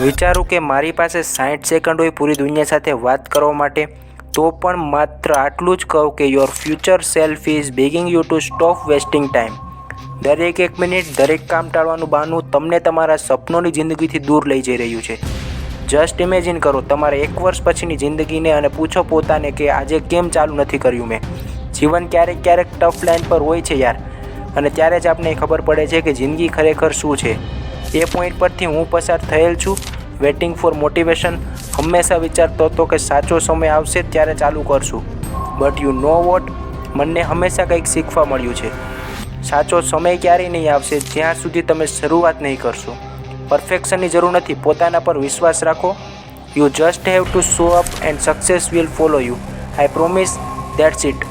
વિચારું કે મારી પાસે 60 સેકન્ડ હોય પૂરી દુનિયા સાથે વાત કરવા માટે, તો પણ માત્ર આટલું જ કહું કે your future self is begging you to stop wasting time. દરેક 1 મિનિટ, દરેક કામ ટાળવાનું બહાનું તમને તમારા સપનોની જિંદગીથી દૂર લઈ જઈ રહ્યું છે. જસ્ટ ઇમેજિન કરો તમારા 1 વર્ષ પછીની જિંદગીને અને પૂછો પોતાને કે આજે કેમ ચાલુ નથી કર્યું મેં. જીવન ક્યારેક ટફ લાઈન પર હોય છે યાર, અને ત્યારે જ આપણને ખબર પડે છે કે જિંદગી ખરેખર શું છે. એ પોઈન્ટ પરથી હું પસાર થયેલ છું. Waiting four motivation. હંમેશા વિચારતો હતો કે સાચો સમય આવશે ત્યારે ચાલુ કરશું. બટ યુ નો વોટ, મને હંમેશા કંઈક શીખવા મળ્યું છે. સાચો સમય ક્યારેય નહીં આવશે જ્યાં સુધી તમે શરૂઆત નહીં કરશો. પરફેક્શનની જરૂર નથી, પોતાના પર વિશ્વાસ રાખો. You just have to show up and success will follow you. I promise. That's it.